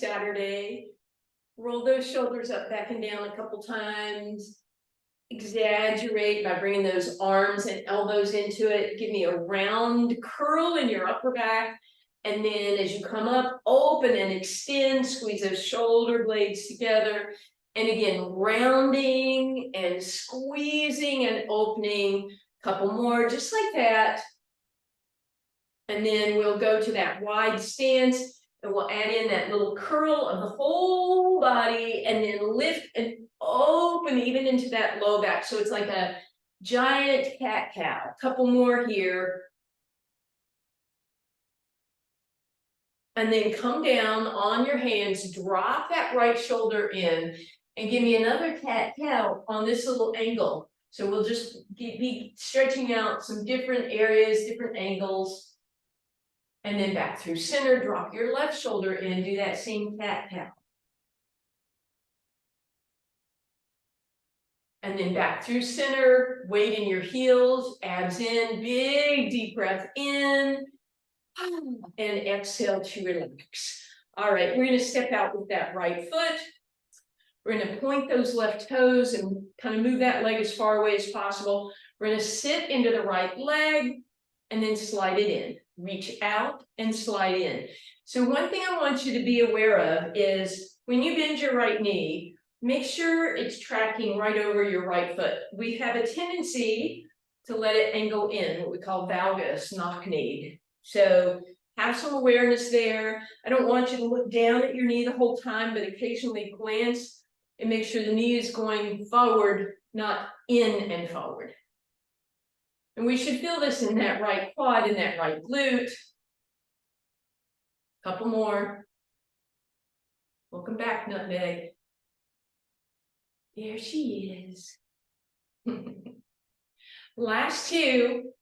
Saturday. Roll those shoulders up, back and down a couple times. Exaggerate by bringing those arms and elbows into it. Give me a round curl in your upper back. And then as you come up, open and extend, squeeze those shoulder blades together. And again, rounding and squeezing and opening. Couple more, just like that. And then we'll go to that wide stance. And we'll add in that little curl of the whole body and then lift and open even into that low back. So it's like a giant cat-cow. A couple more here. And then come down on your hands, drop that right shoulder in and give me another cat-cow on this little angle. So we'll just be stretching out some different areas, different angles. And then back through center, drop your left shoulder in, do that same cat-cow. And then back through center, weight in your heels, abs in, big deep breath in, and exhale to relax. All right, we're gonna step out with that right foot. We're gonna point those left toes and kind of move that leg as far away as possible. We're gonna sit into the right leg and then slide it in. Reach out and slide in. So one thing I want you to be aware of is when you bend your right knee, make sure it's tracking right over your right foot. We have a tendency to let it angle in, what we call valgus, knock-kneed. So have some awareness there. I don't want you to look down at your knee the whole time, but occasionally glance and make sure the knee is going forward, not in and forward. And we should feel this in that right quad, in that right glute. Couple more. Welcome back, Nutmeg. There she is. Last two.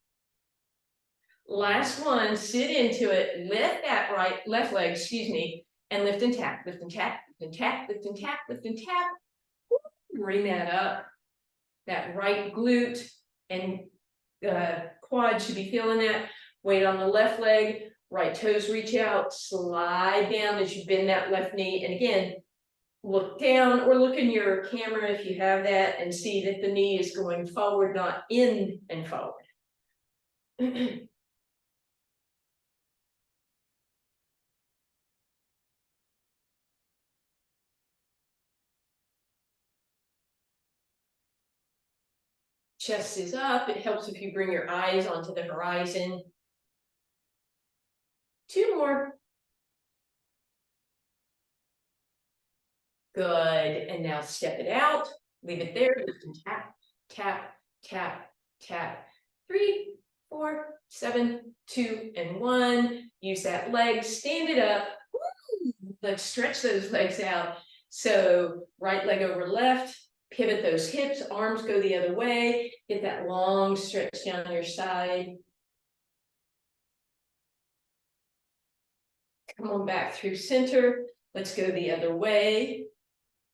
Last one, sit into it, lift that left leg, and lift and tap, lift and tap, lift and tap, lift and tap, lift and tap. Bring that up. That right glute and quad should be feeling that. Weight on the left leg, right toes reach out, slide down as you bend that left knee. And again, look down or look in your camera if you have that and see that the knee is going forward, not in and forward. Chest is up. It helps if you bring your eyes onto the horizon. Two more. Good. And now step it out. Leave it there. Lift and tap, tap, tap, tap. 3, 4, 7, 2, and 1. Use that leg. Stand it up. Woo! Let's stretch those legs out. So right leg over left. Pivot those hips, arms go the other way, get that long stretch down your side. Come on back through center. Let's go the other way.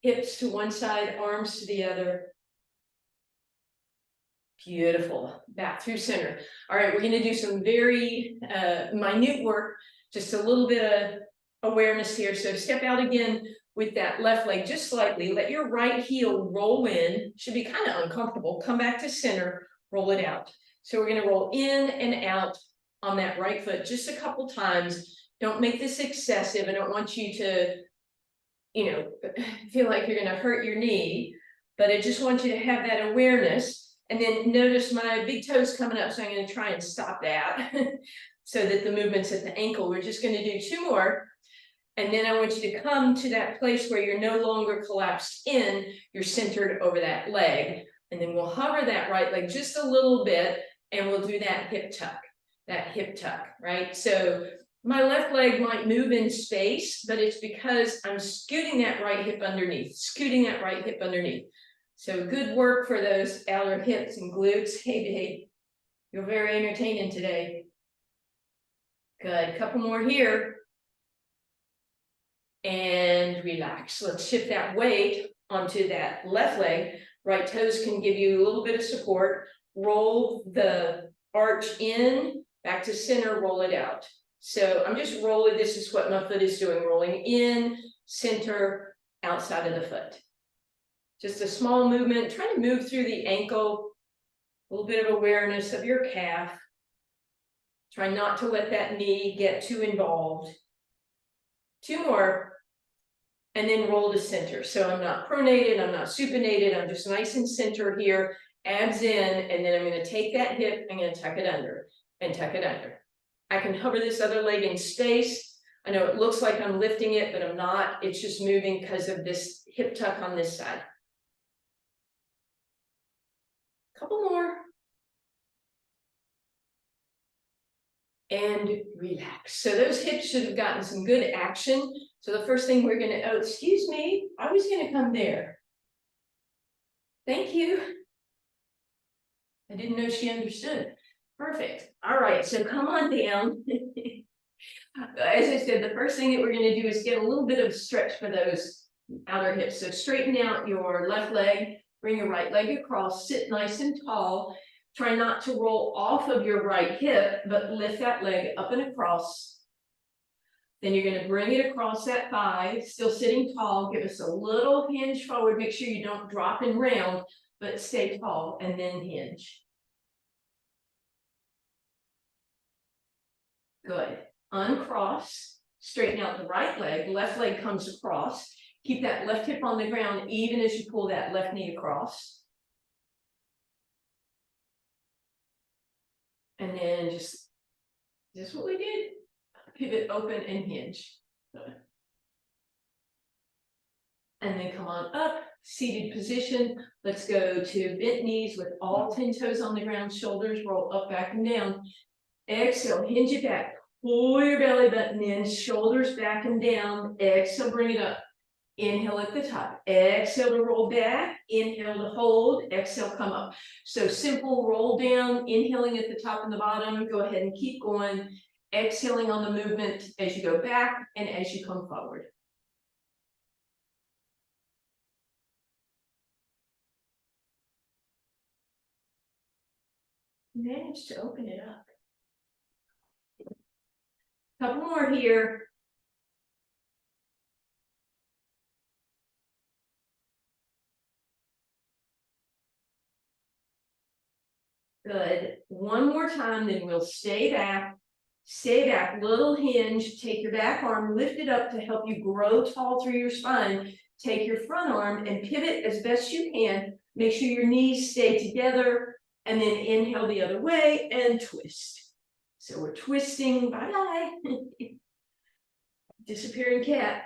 Hips to one side, arms to the other. Beautiful. Back through center. All right, we're going to do some very minute work, just a little bit of awareness here. So step out again with that left leg just slightly. Let your right heel roll in. Should be kind of uncomfortable. Come back to center, roll it out. So we're going to roll in and out on that right foot just a couple times. Don't make this excessive. I don't want you to, feel like you're going to hurt your knee, but I just want you to have that awareness. And then notice my big toe's coming up, so I'm going to try and stop that so that the movement's at the ankle. We're just going to do 2 more. And then I want you to come to that place where you're no longer collapsed in, you're centered over that leg. And then we'll hover that right leg just a little bit, and we'll do that hip tuck, right? So my left leg might move in space, but it's because I'm scooting that right hip underneath. So good work for those outer hips and glutes. Hey, babe, you're very entertaining today. Good, couple more here. And relax. Let's shift that weight onto that left leg. Right toes can give you a little bit of support. Roll the arch in, back to center, roll it out. So I'm just rolling. This is what my foot is doing. Rolling in, center, outside of the foot. Just a small movement, try to move through the ankle, a little bit of awareness of your calf. Try not to let that knee get too involved. 2 more, and then roll to center. So I'm not pronated, I'm not supinated, I'm just nice and center here, abs in, and then I'm gonna take that hip, I'm gonna tuck it under, and tuck it under. I can hover this other leg in space. I know it looks like I'm lifting it, but I'm not. It's just moving because of this hip tuck on this side. Couple more. And relax. So those hips should have gotten some good action. So the first thing we're gonna, oh, excuse me, I was gonna come there. Thank you. I didn't know she understood. Perfect. All right, so come on down. As I said, the first thing that we're gonna do is get a little bit of stretch for those outer hips. So straighten out your left leg, bring your right leg across, sit nice and tall. Try not to roll off of your right hip, but lift that leg up and across. Then you're going to bring it across that thigh, still sitting tall. Give us a little hinge forward. Make sure you don't drop and round, but stay tall and then hinge. Good. Uncross, straighten out the right leg. Left leg comes across. Keep that left hip on the ground even as you pull that left knee across. And then just what we did. Pivot, open, and hinge. And then come on up, seated position. Let's go to bent knees with all 10 toes on the ground, shoulders roll up, back, and down. Exhale, hinge it back. Pull your belly button in, shoulders back and down. Exhale, bring it up. Inhale at the top. Exhale to roll back. Inhale to hold. Exhale, come up. So simple roll down, inhaling at the top and the bottom. Go ahead and keep going. Exhaling on the movement as you go back and as you come forward. Manage to open it up. Couple more here. Good. One more time, then we'll stay back, little hinge, take your back arm, lift it up to help you grow tall through your spine. Take your front arm and pivot as best you can. Make sure your knees stay together, and then inhale the other way and twist. So we're twisting, bye-bye. Disappearing cat.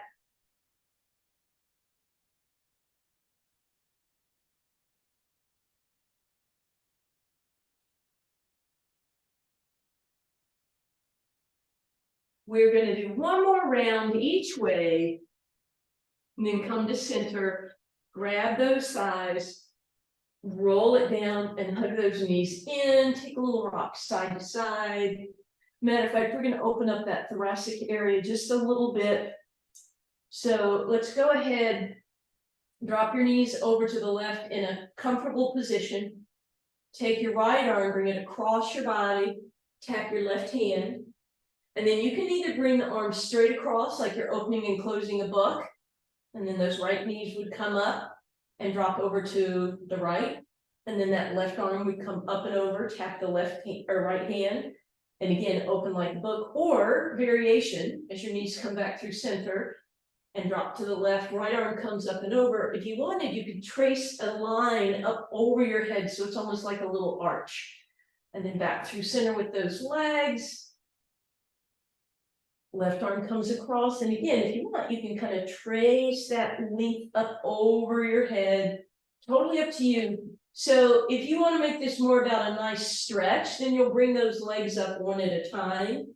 We're going to do one more round each way, and then come to center, grab those thighs, roll it down, and hug those knees in. Take a little rock side to side. Matter of fact, we're going to open up that thoracic area just a little bit. So let's go ahead, drop your knees over to the left in a comfortable position. Take your right arm, bring it across your body, tap your left hand. And then you can either bring the arm straight across like you're opening and closing a book, and then those right knees would come up and drop over to the right. And then that left arm would come up and over, tap the left or right hand, and again, open like a book, or variation as your knees come back through center and drop to the left, right arm comes up and over. If you wanted, you could trace a line up over your head, so it's almost like a little arch. And then back through center with those legs. Left arm comes across, and again, if you want, you can kind of trace that length up over your head. Totally up to you. So if you want to make this more about a nice stretch, then you'll bring those legs up one at a time,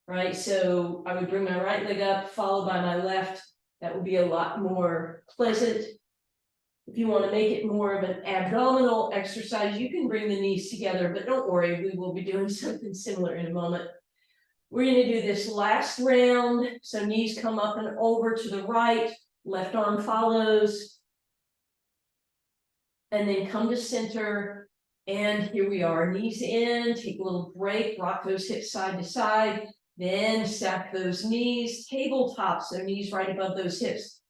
right? So I would bring my right leg up, followed by my left. That would be a lot more pleasant. If you want to make it more of an abdominal exercise, you can bring the knees together, but don't worry, we will be doing something similar in a moment. We're going to do this last round. So knees come up and over to the right, left arm follows. And then come to center. And here we are, knees in, take a little break, rock those hips side to side. Then stack those knees, tabletop, so knees right above those hips.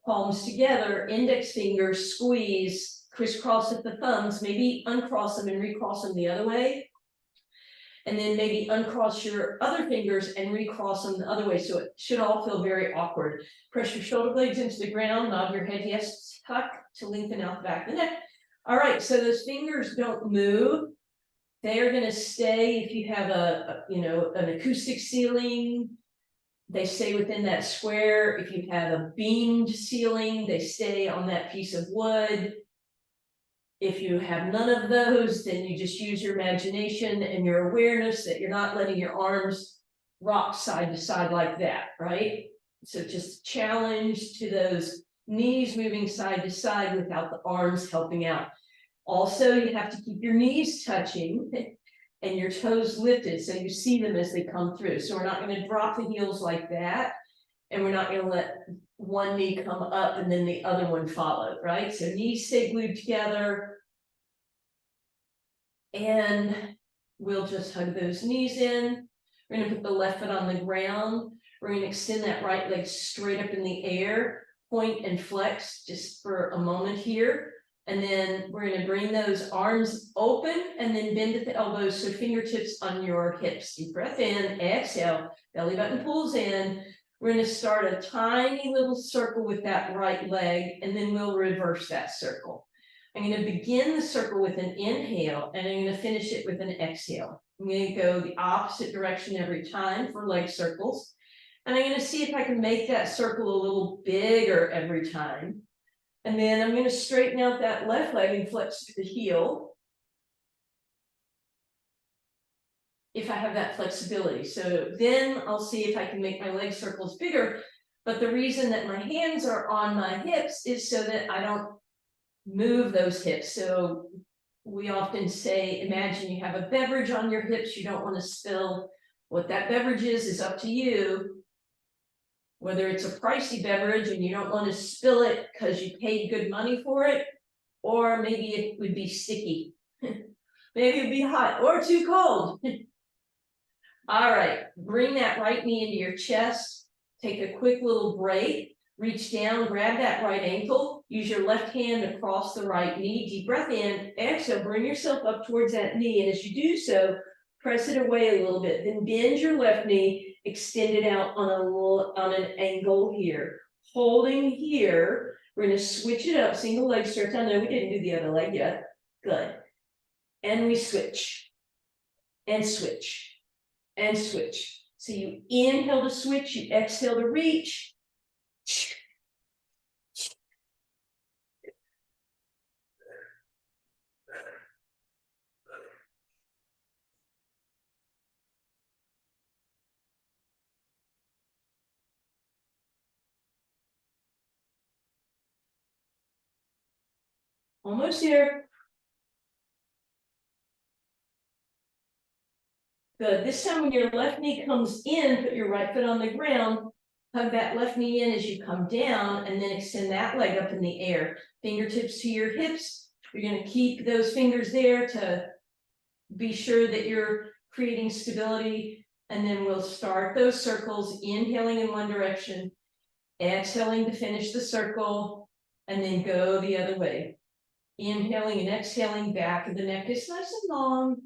Palms together, index fingers squeeze, crisscross at the thumbs, maybe uncross them and recross them the other way. And then maybe uncross your other fingers and recross them the other way. So it should all feel very awkward. Press your shoulder blades into the ground, nod your head yes, tuck to lengthen out the back of the neck. All right, so those fingers don't move. They are going to stay if you have an acoustic ceiling. They stay within that square. If you have a beamed ceiling, they stay on that piece of wood. If you have none of those, then you just use your imagination and your awareness that you're not letting your arms rock side to side like that, right? So just challenge to those knees moving side to side without the arms helping out. Also, you have to keep your knees touching and your toes lifted so you see them as they come through. So we're not going to drop the heels like that. And we're not going to let one knee come up and then the other one follow, right? So knees stay glued together. And we'll just hug those knees in. We're going to put the left foot on the ground. We're going to extend that right leg straight up in the air, point and flex just for a moment here. And then we're going to bring those arms open and then bend at the elbows. So fingertips on your hips. Deep breath in, exhale, belly button pulls in. We're going to start a tiny little circle with that right leg, and then we'll reverse that circle. I'm going to begin the circle with an inhale, and I'm going to finish it with an exhale. I'm going to go the opposite direction every time for leg circles. And I'm going to see if I can make that circle a little bigger every time. And then I'm going to straighten out that left leg and flex to the heel, if I have that flexibility. So then I'll see if I can make my leg circles bigger. But the reason that my hands are on my hips is so that I don't move those hips. So we often say, imagine you have a beverage on your hips, you don't want to spill. What that beverage is up to you. Whether it's a pricey beverage and you don't want to spill it because you paid good money for it, or maybe it would be sticky. Maybe it'd be hot or too cold. All right, bring that right knee into your chest. Take a quick little break. Reach down, grab that right ankle. Use your left hand across the right knee. Deep breath in, exhale, bring yourself up towards that knee. And as you do so, press it away a little bit. Then bend your left knee, extend it out on an angle here. Holding here, we're going to switch it up, single leg stretch. I know we didn't do the other leg yet. Good. And we switch. And switch. And switch. So you inhale to switch, you exhale to reach. Almost here. Good. This time when your left knee comes in, put your right foot on the ground, hug that left knee in as you come down, and then extend that leg up in the air. Fingertips to your hips. You're going to keep those fingers there to be sure that you're creating stability. And then we'll start those circles, inhaling in one direction, exhaling to finish the circle, and then go the other way. Inhaling and exhaling, back of the neck is nice and long.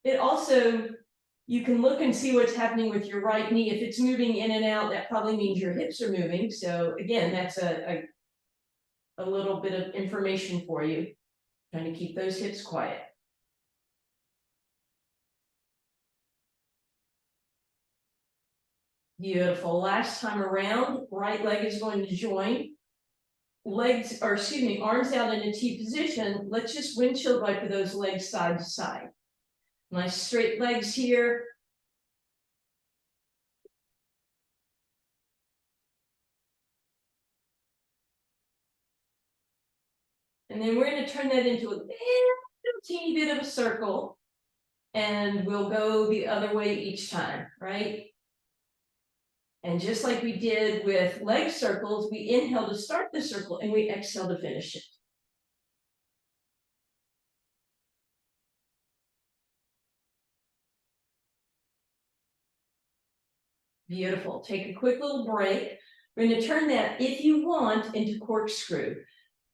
It also, you can look and see what's happening with your right knee. If it's moving in and out, that probably means your hips are moving. So again, that's a little bit of information for you. Trying to keep those hips quiet. Beautiful. Last time around, right leg is going to join. Arms out in a T position. Let's just windshield wiper those legs side to side. Nice straight legs here. And then we're going to turn that into a little teeny bit of a circle. And we'll go the other way each time, right? And just like we did with leg circles, we inhale to start the circle and we exhale to finish it. Beautiful. Take a quick little break. We're going to turn that, if you want, into corkscrew.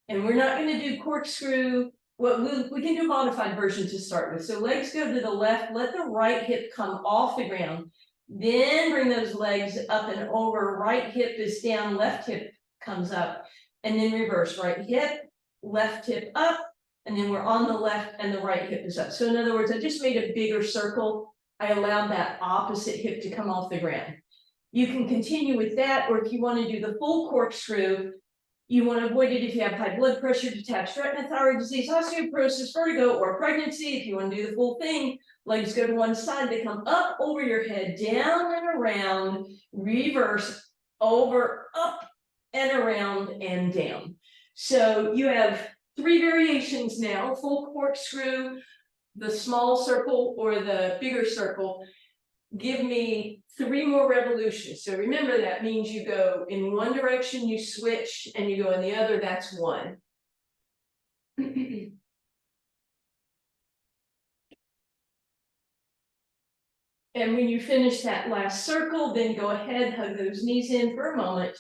And we're not going to do corkscrew. Well, we can do a modified version to start with. So legs go to the left, let the right hip come off the ground. Then bring those legs up and over. Right hip is down, left hip comes up. And then reverse, right hip, left hip up. And then we're on the left and the right hip is up. So in other words, I just made a bigger circle. I allowed that opposite hip to come off the ground. You can continue with that, or if you want to do the full corkscrew, you want to avoid it if you have high blood pressure, detached retina, thyroid disease, osteoporosis, vertigo, or pregnancy. If you want to do the full thing, legs go to one side, they come up over your head, down and around, reverse, over, up and around and down. So you have 3 variations now: full corkscrew, the small circle, or the bigger circle. Give me 3 more revolutions. So remember, that means you go in one direction, you switch, and you go in the other. That's 1. And when you finish that last circle, then go ahead, hug those knees in for a moment.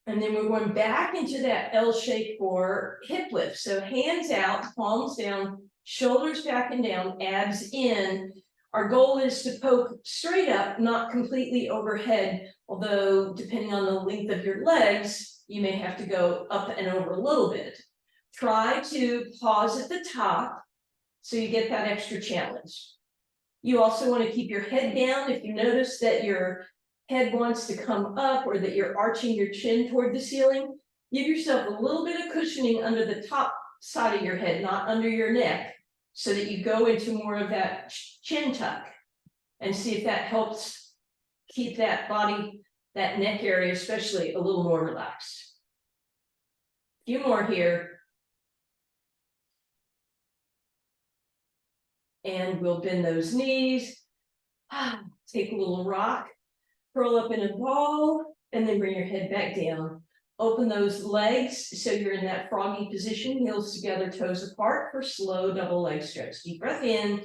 And then we're going back into that L shape or hip lift. So hands out, palms down, shoulders back and down, abs in. Our goal is to poke straight up, not completely overhead, although depending on the length of your legs, you may have to go up and over a little bit. Try to pause at the top so you get that extra challenge. You also want to keep your head down. If you notice that your head wants to come up or that you're arching your chin toward the ceiling, give yourself a little bit of cushioning under the top side of your head, not under your neck, so that you go into more of that chin tuck, and see if that helps keep that body, that neck area especially, a little more relaxed. A few more here. And we'll bend those knees. Take a little rock, curl up in a ball, and then bring your head back down. Open those legs so you're in that froggy position, heels together, toes apart, for slow double leg stretch. Deep breath in.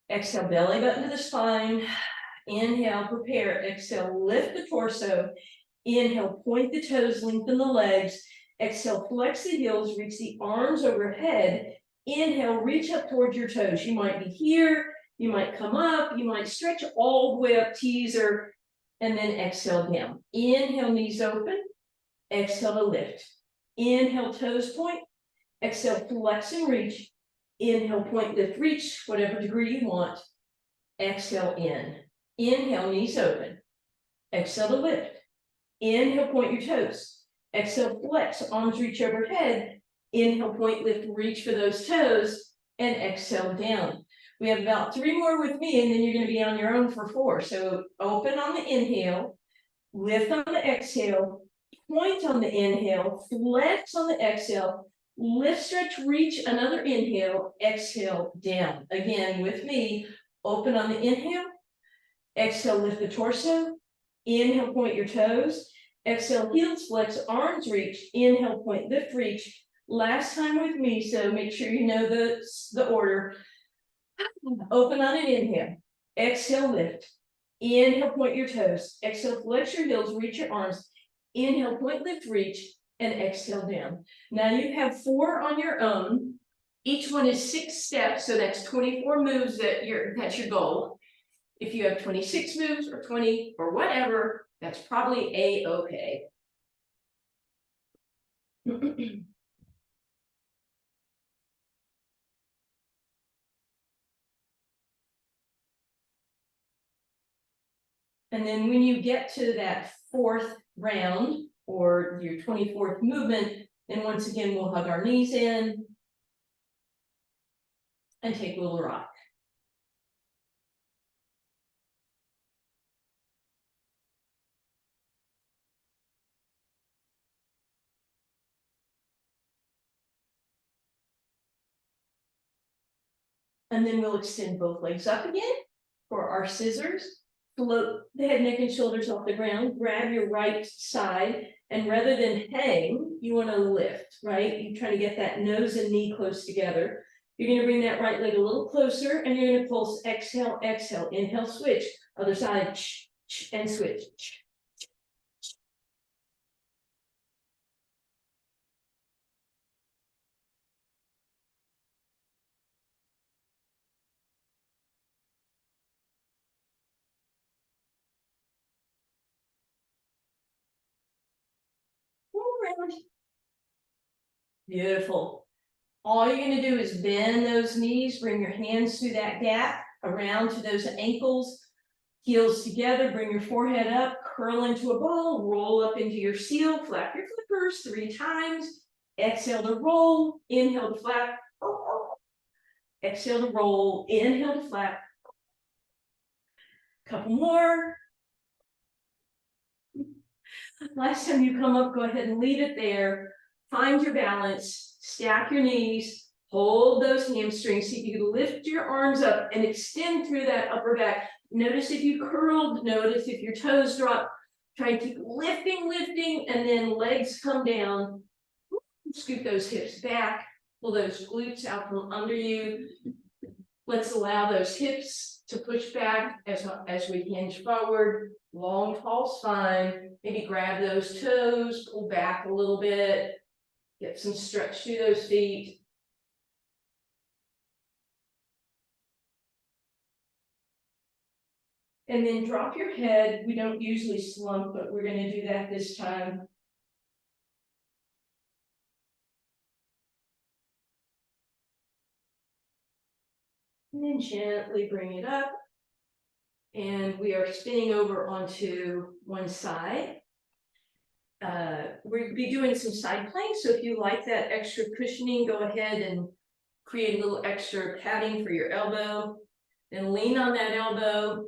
Exhale, belly button to the spine. Inhale, prepare. Exhale, lift the torso. Inhale, point the toes, lengthen the legs. Exhale, flex the heels, reach the arms overhead. Inhale, reach up towards your toes. You might be here, you might come up, you might stretch all the way up, teaser, and then exhale down. Inhale, knees open. Exhale to lift. Inhale, toes point. Exhale, flex and reach. Inhale, point, lift, reach, whatever degree you want. Exhale in. Inhale, knees open. Exhale to lift. Inhale, point your toes. Exhale, flex, arms reach overhead. Inhale, point, lift, reach for those toes, and exhale down. We have about 3 more with me, and then you're going to be on your own for 4. So open on the inhale, lift on the exhale, point on the inhale, flex on the exhale, lift, stretch, reach, another inhale, exhale down. Again, with me, open on the inhale, exhale, lift the torso, inhale, point your toes, exhale, heels flex, arms reach, inhale, point, lift, reach. Last time with me, so make sure you know the order. Open on an inhale, exhale, lift, inhale, point your toes, exhale, flex your heels, reach your arms, inhale, point, lift, reach, and exhale down. Now you have 4 on your own. Each one is 6 steps, so that's 24 moves that's your goal. If you have 26 moves or 20 or whatever, that's probably a-okay. And then when you get to that 4th round or your 24th movement, then once again, we'll hug our knees in and take a little rock. And then we'll extend both legs up again for our scissors. Float the head, neck, and shoulders off the ground. Grab your right side, and rather than hang, you want to lift, right? You're trying to get that nose and knee close together. You're gonna bring that right leg a little closer and you're gonna pulse, exhale, exhale, inhale, switch, other side, and switch. Roll around. Beautiful. All you're gonna do is bend those knees, bring your hands through that gap, around to those ankles, heels together, bring your forehead up, curl into a ball, roll up into your seal, flap your flippers 3 times, exhale to roll, inhale to flap, exhale to roll, inhale to flap, couple more. Last time you come up, go ahead and leave it there, find your balance, stack your knees, hold those hamstrings, see if you can lift your arms up and extend through that upper back. Notice if you curled, notice if your toes drop. Try to keep lifting, and then legs come down. Scoop those hips back, pull those glutes out from under you. Let's allow those hips to push back as we hinge forward. Long, tall spine. Maybe grab those toes, pull back a little bit. Get some stretch through those feet. And then drop your head. We don't usually slump, but we're going to do that this time. And then gently bring it up. And we are spinning over onto one side. We'll be doing some side planks. So if you like that extra cushioning, go ahead and create a little extra padding for your elbow. Then lean on that elbow.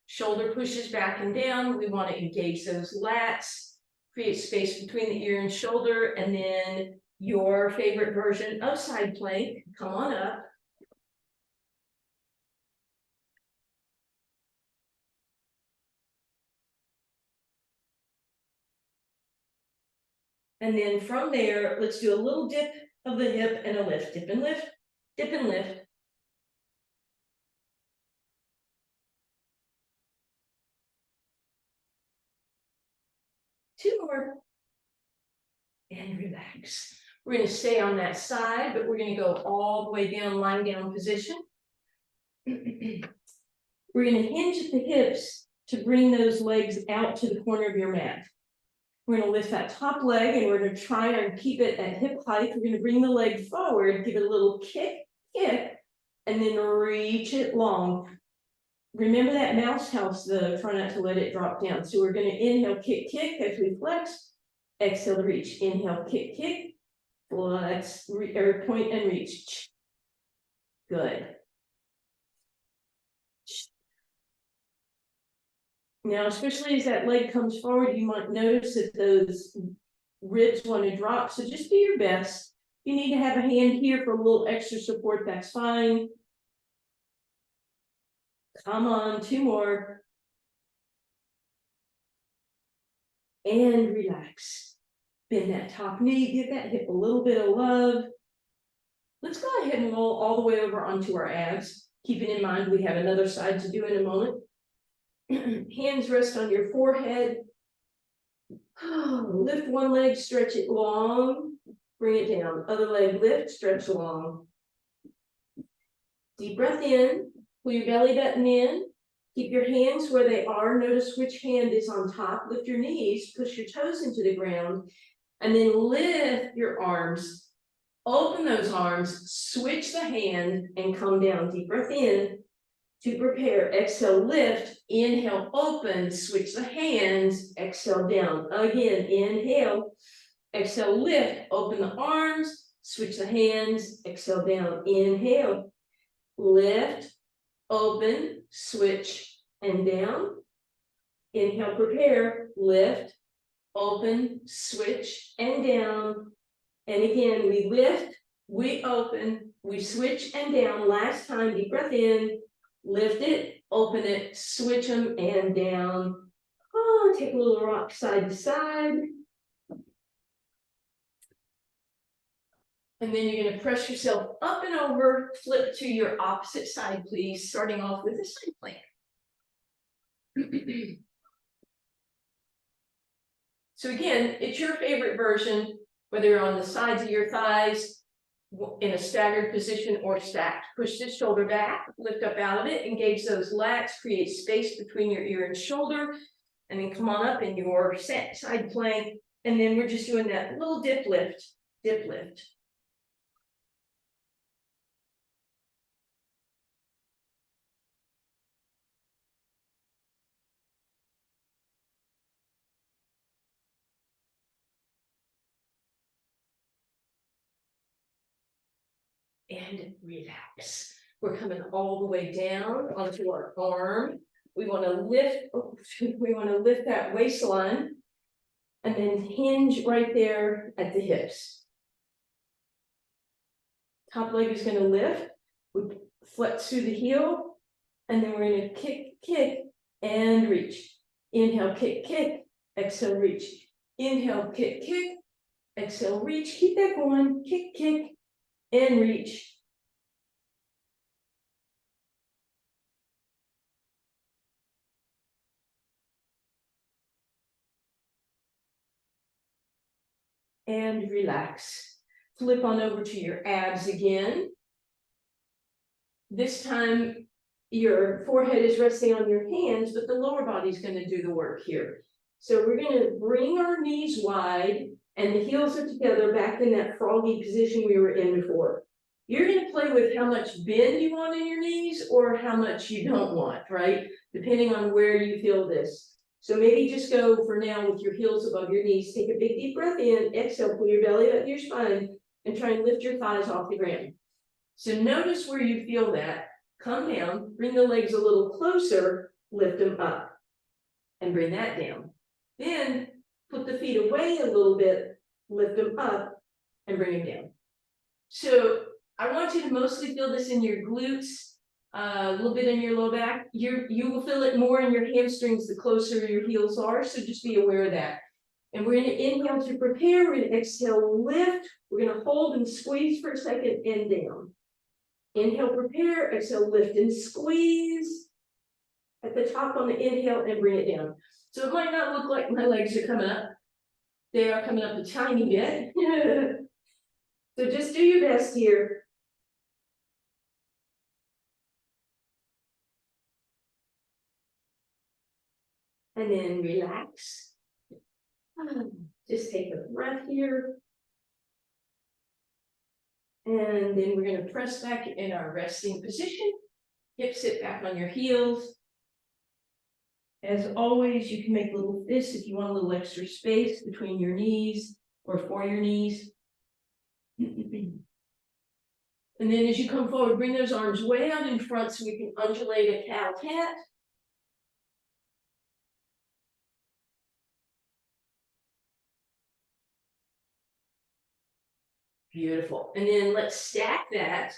Shoulder pushes back and down. We want to engage those lats, create space between the ear and shoulder, and then your favorite version of side plank. Come on up. And then from there, let's do a little dip of the hip and a lift. Dip and lift, dip and lift. Two more. And relax. We're going to stay on that side, but we're going to go all the way down, lying down position. We're going to hinge at the hips to bring those legs out to the corner of your mat. We're going to lift that top leg and we're going to try and keep it at hip height. We're going to bring the leg forward, give it a little kick, and then reach it long. Remember that mouse house, though, try not to let it drop down. So we're going to inhale, kick as we flex. Exhale to reach. Inhale, kick, flex, point and reach. Good. Now, especially as that leg comes forward, you might notice that those ribs want to drop. So just do your best. If you need to have a hand here for a little extra support, that's fine. Come on, 2 more. And relax. Bend that top knee, give that hip a little bit of love. Let's go ahead and roll all the way over onto our abs. Keeping in mind we have another side to do in a moment. Hands rest on your forehead. Lift one leg, stretch it long. Bring it down. Other leg, lift, stretch long. Deep breath in. Pull your belly button in. Keep your hands where they are. Notice which hand is on top. Lift your knees. Push your toes into the ground. And then lift your arms. Open those arms. Switch the hand and come down. Deep breath in. To prepare, exhale, lift, inhale, open, switch the hands, exhale down. Again, inhale, exhale, lift, open the arms, switch the hands, exhale down. Inhale, lift, open, switch, and down. Inhale, prepare, lift, open, switch, and down. And again, we lift, we open, we switch, and down. Last time, deep breath in. Lift it, open it, switch them, and down. Oh, take a little rock side to side. And then you're going to press yourself up and over, flip to your opposite side, please, starting off with a side plank. So again, it's your favorite version, whether you're on the sides of your thighs, in a staggered position or stacked. Push this shoulder back, lift up out of it, engage those lats, create space between your ear and shoulder, and then come on up in your side plank. And then we're just doing that little dip lift, dip lift. And relax. We're coming all the way down onto our arm. We want to lift, that waistline and then hinge right there at the hips. Top leg is going to lift. We flex through the heel, and then we're going to kick, kick, and reach. Inhale, kick, kick, exhale, reach. Inhale, kick, kick, exhale, reach. Keep that going. Kick, kick, and reach. And relax. Flip on over to your abs again. This time, your forehead is resting on your hands, but the lower body is going to do the work here. So we're going to bring our knees wide and the heels are together back in that froggy position we were in before. You're going to play with how much bend you want in your knees or how much you don't want, right? Depending on where you feel this. So maybe just go for now with your heels above your knees. Take a big deep breath in, exhale, pull your belly up to your spine, and try and lift your thighs off the ground. So notice where you feel that. Come down, bring the legs a little closer, lift them up, and bring that down. Then put the feet away a little bit, lift them up, and bring them down. So I want you to mostly feel this in your glutes, a little bit in your low back. You will feel it more in your hamstrings the closer your heels are, so just be aware of that. And we're going to inhale to prepare, we're going to exhale, lift, we're going to hold and squeeze for a second and down. Inhale, prepare, exhale, lift and squeeze at the top on the inhale and bring it down. So it might not look like my legs are coming up. They are coming up a tiny bit. So just do your best here. And then relax. Just take a breath here. And then we're going to press back in our resting position. Hips sit back on your heels. As always, you can make little fists if you want a little extra space between your knees or for your knees. And then as you come forward, bring those arms way out in front so we can undulate a cow cat. Beautiful. And then let's stack that.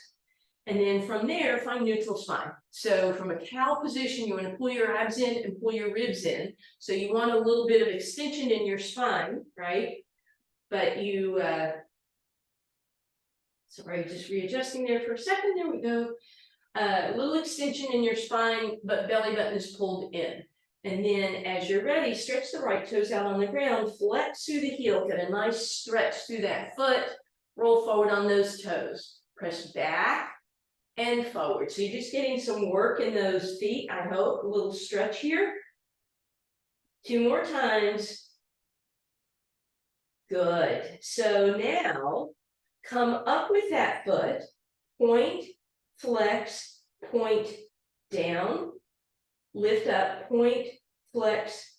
And then from there, find neutral spine. So from a cow position, you want to pull your abs in and pull your ribs in. So you want a little bit of extension in your spine, right? But you, sorry, just readjusting there for a second. There we go. A little extension in your spine, but belly button is pulled in. And then as you're ready, stretch the right toes out on the ground, flex through the heel, get a nice stretch through that foot, roll forward on those toes, press back and forward. So you're just getting some work in those feet, I hope. A little stretch here. 2 more times. Good. So now come up with that foot, point, flex, point, down, lift up, point, flex,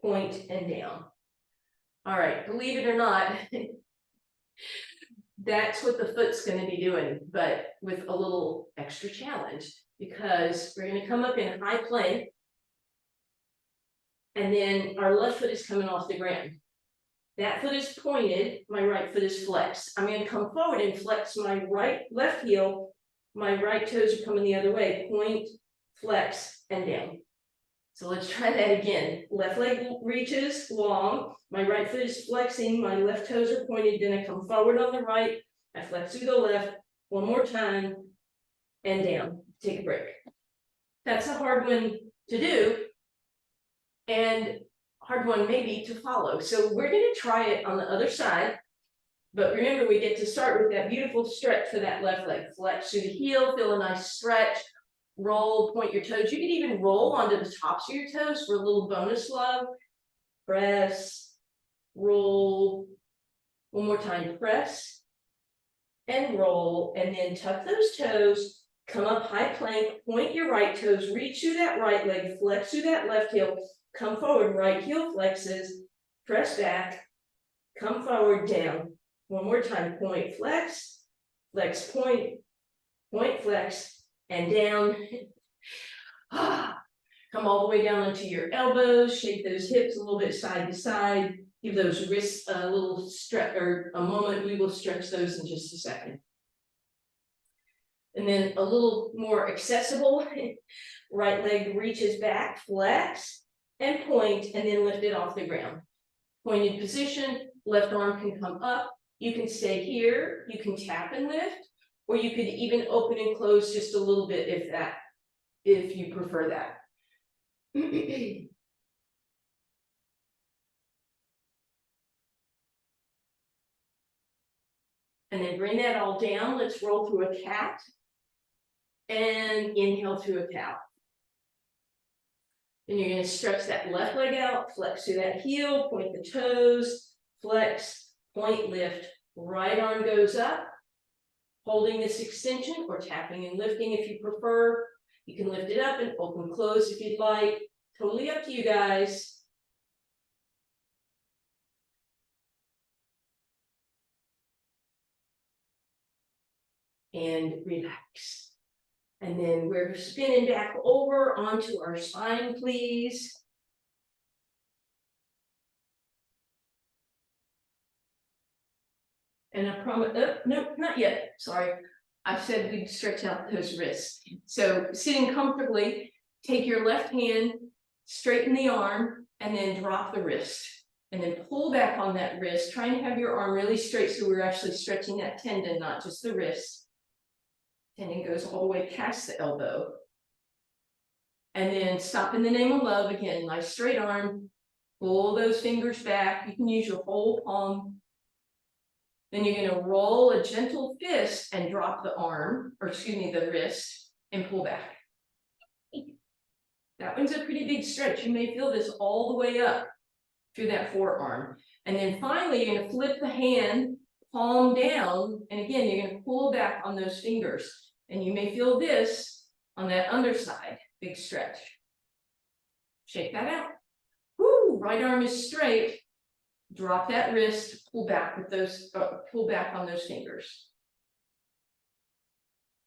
point, and down. All right, believe it or not, that's what the foot's going to be doing, but with a little extra challenge, because we're going to come up in high plank, and then our left foot is coming off the ground. That foot is pointed, my right foot is flexed. I'm going to come forward and flex my left heel, my right toes are coming the other way, point, flex, and down. So let's try that again. Left leg reaches long, my right foot is flexing, my left toes are pointed, then I come forward on the right, I flex through the left, one more time, and down, take a break. That's a hard one to do, and hard one maybe to follow. So we're gonna try it on the other side, but remember, we get to start with that beautiful stretch for that left leg. Flex through the heel, feel a nice stretch, roll, point your toes. You can even roll onto the tops of your toes for a little bonus love. Press, roll, one more time, press, and roll, and then tuck those toes, come up high plank, point your right toes, reach through that right leg, flex through that left heel, come forward, right heel flexes, press back, come forward, down. One more time, point, flex, flex, point, flex, and down. Come all the way down onto your elbows, shake those hips a little bit side to side, give those wrists a little stretch or a moment. We will stretch those in just a second. And then a little more accessible, right leg reaches back, flex, and point, and then lift it off the ground. Pointed position, left arm can come up. You can stay here, you can tap and lift, or you could even open and close just a little bit if you prefer that. And then bring that all down. Let's roll through a cat and inhale through a cow. Then you're going to stretch that left leg out, flex through that heel, point the toes, flex, point, lift, right arm goes up, holding this extension or tapping and lifting if you prefer. You can lift it up and open, close if you'd like. Totally up to you guys. And relax. And then we're spinning back over onto our spine, please. And I promise, oh, no, not yet, sorry. I said we'd stretch out those wrists. So sitting comfortably, take your left hand, straighten the arm, and then drop the wrist. And then pull back on that wrist, try and have your arm really straight so we're actually stretching that tendon, not just the wrist. Tendon goes all the way past the elbow. And then stop in the name of love. Again, nice straight arm. Pull those fingers back. You can use your whole palm. Then you're going to roll a gentle fist and drop the arm, or excuse me, the wrist, and pull back. That one's a pretty big stretch. You may feel this all the way up through that forearm. And then finally, you're going to flip the hand, palm down, and again, you're going to pull back on those fingers. And you may feel this on that underside, big stretch. Shake that out. Woo, right arm is straight. Drop that wrist, pull back with those, pull back on those fingers.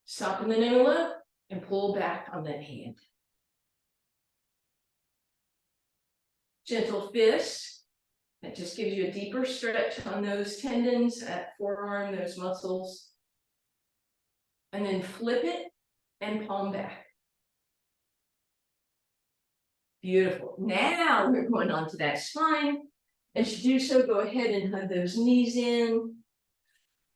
Stop in the name of love and pull back on that hand. Gentle fist. That just gives you a deeper stretch on those tendons, that forearm, those muscles. And then flip it and palm back. Beautiful. Now we're going on to that spine. As you do so, go ahead and hug those knees in.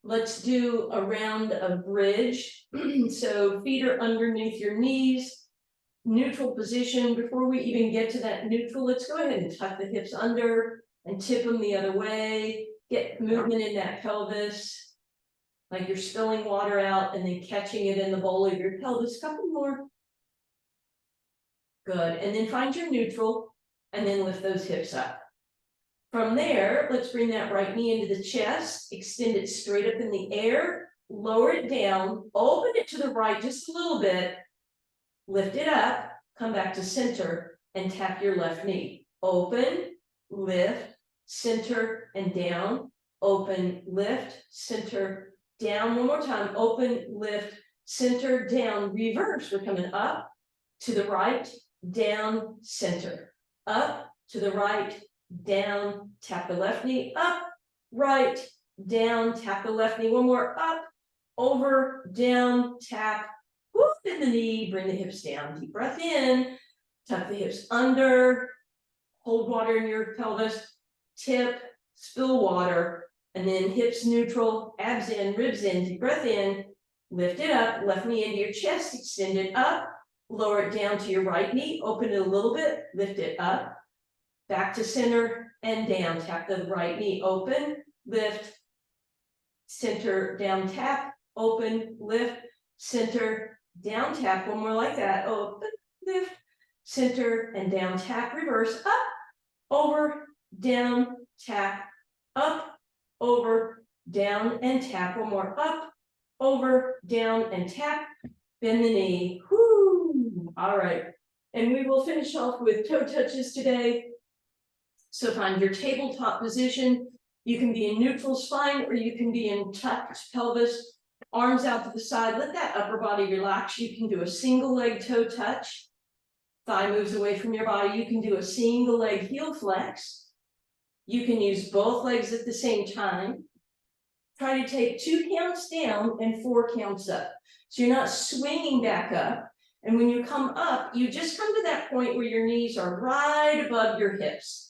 Let's do a round of bridge. So feet are underneath your knees. Neutral position. Before we even get to that neutral, let's go ahead and tuck the hips under and tip them the other way. Get movement in that pelvis. Like you're spilling water out and then catching it in the bowl of your pelvis. Couple more. Good. And then find your neutral and then lift those hips up. From there, let's bring that right knee into the chest, extend it straight up in the air, lower it down, open it to the right just a little bit, lift it up, come back to center, and tap your left knee. Open, lift, center, and down. Open, lift, center, down. One more time. Open, lift, center, down. Reverse. We're coming up, to the right, down, center. Up, to the right, down, tap the left knee, up, right, down, tap the left knee, one more, up, over, down, tap, whoop in the knee, bring the hips down, deep breath in, tuck the hips under, hold water in your pelvis, tip, spill water, And then hips neutral, abs in, ribs in, deep breath in, lift it up, left knee into your chest, extend it up, lower it down to your right knee, open it a little bit, lift it up, back to center and down, tap the right knee, open, lift, center, down, tap, open, lift, center, down, tap, one more like that, open, lift, center, and down, tap, reverse, up, over, down, tap, up, over, down, and tap, one more, up, over, down, and tap, bend the knee, whoo, all right, and we will finish off with toe touches today. So find your tabletop position. You can be in neutral spine or you can be in tucked pelvis, arms out to the side. Let that upper body relax. You can do a single leg toe touch. Thigh moves away from your body. You can do a single leg heel flex. You can use both legs at the same time. Try to take 2 counts down and 4 counts up. So you're not swinging back up. And when you come up, you just come to that point where your knees are right above your hips.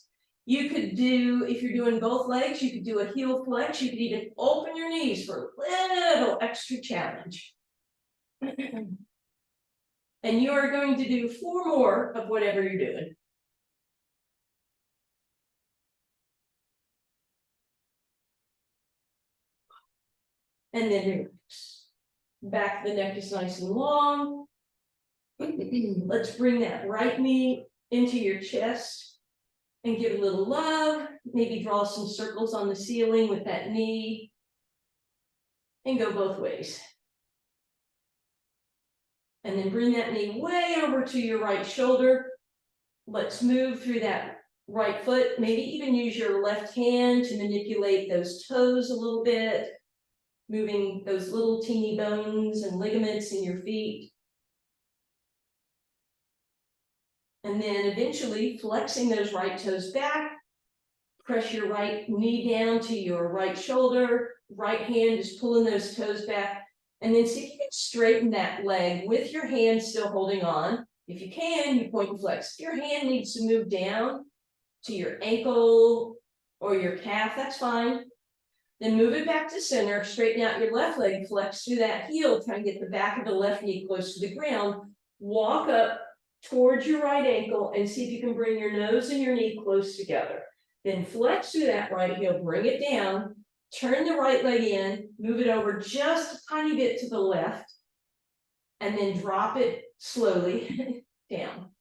You could do, if you're doing both legs, you could do a heel flex. You could even open your knees for a little extra challenge. And you are going to do 4 more of whatever you're doing. And then relax. Back of the neck is nice and long. Let's bring that right knee into your chest and give a little love. Maybe draw some circles on the ceiling with that knee and go both ways. And then bring that knee way over to your right shoulder. Let's move through that right foot. Maybe even use your left hand to manipulate those toes a little bit, moving those little teeny bones and ligaments in your feet. And then eventually flexing those right toes back, press your right knee down to your right shoulder, right hand is pulling those toes back, and then see if you can straighten that leg with your hand still holding on. If you can, you point and flex. If your hand needs to move down to your ankle or your calf, that's fine. Then move it back to center, straighten out your left leg, flex through that heel, try and get the back of the left knee close to the ground, walk up towards your right ankle and see if you can bring your nose and your knee close together. Then flex through that right heel, bring it down, turn the right leg in, move it over just a tiny bit to the left, and then drop it slowly down.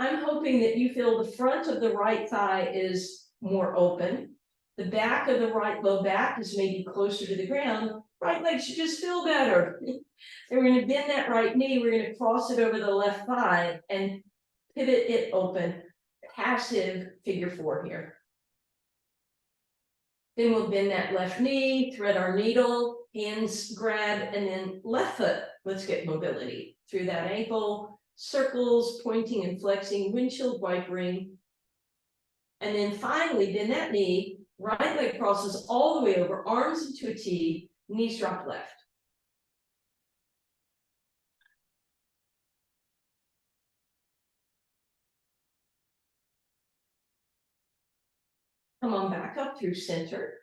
I'm hoping that you feel the front of the right thigh is more open. The back of the right low back is maybe closer to the ground. Right leg should just feel better. And we're going to bend that right knee. We're going to cross it over the left thigh and pivot it open. Passive figure 4 here. Then we'll bend that left knee, thread our needle, hands grab, and then left foot. Let's get mobility through that ankle, circles, pointing and flexing, windshield wipering. And then finally bend that knee, right leg crosses all the way over, arms into a T, knees drop left. Come on back up through center.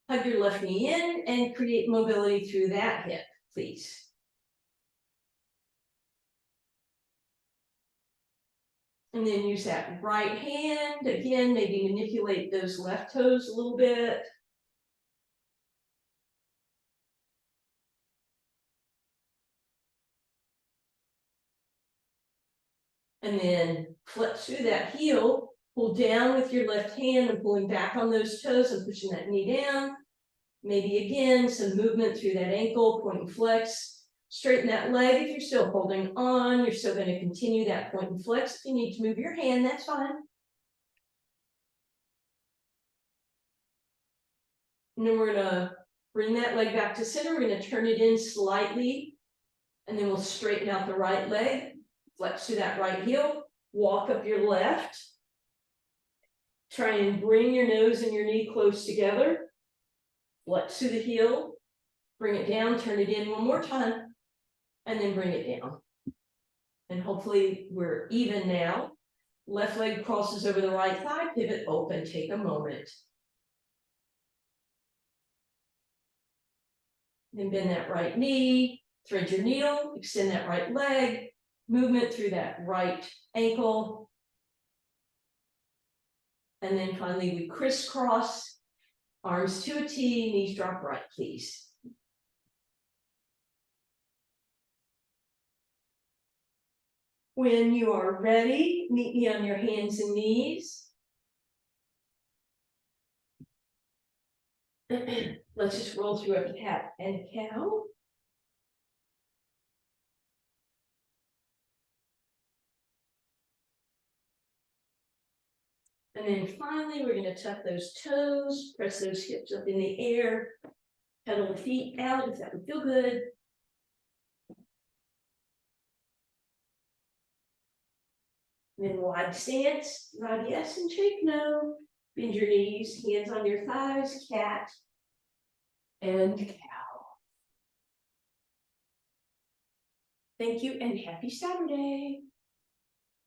Hug your left knee in and create mobility through that hip, please. And then use that right hand, again, maybe manipulate those left toes a little bit. And then flex through that heel, pull down with your left hand and pulling back on those toes and pushing that knee down. Maybe again, some movement through that ankle, point and flex. Straighten that leg if you're still holding on. You're still going to continue that point and flex. If you need to move your hand, that's fine. And then we're going to bring that leg back to center. We're going to turn it in slightly. And then we'll straighten out the right leg. Flex through that right heel. Walk up your left. Try and bring your nose and your knee close together. Flex through the heel. Bring it down, turn it in one more time. And then bring it down. And hopefully we're even now. Left leg crosses over the right thigh, pivot open, take a moment. Then bend that right knee, thread your needle, extend that right leg, movement through that right ankle. And then finally we crisscross, arms to a T, knees drop right, please. When you are ready, meet me on your hands and knees. Let's just roll through a cat and a cow. And then finally, we're going to tuck those toes, press those hips up in the air, pedal the feet out if that would feel good. And then wide stance, nod yes and shake no. Bend your knees, hands on your thighs, cat and cow. Thank you and happy Saturday.